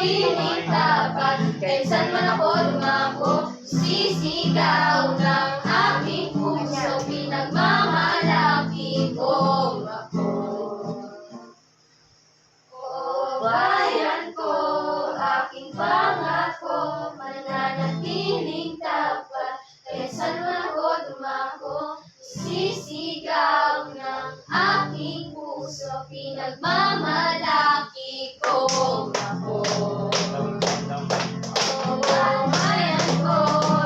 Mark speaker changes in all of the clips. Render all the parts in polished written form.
Speaker 1: mananatiling tapat. Kaysan man ako dumako, sisigaw ng aking puso, pinagmamalaki kong ako. O bayan ko, aking pangako, mananatiling tapat. Kaysan man ako dumako, sisigaw ng aking puso, pinagmamalaki kong ako. O bayan ko,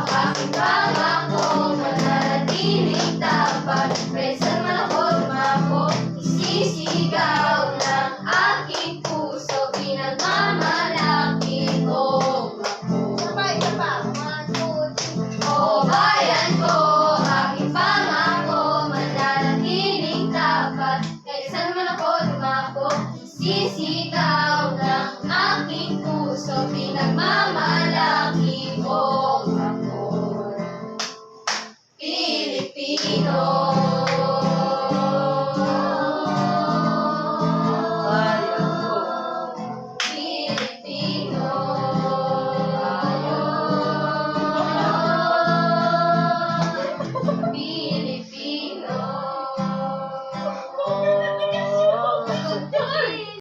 Speaker 1: aking pangako, mananatiling tapat. Kaysan man ako dumako, sisigaw ng aking puso, pinagmamalaki kong ako. O bayan ko, aking pangako, mananatiling tapat. Kaysan man ako dumako, sisigaw ng aking puso, pinagmamalaki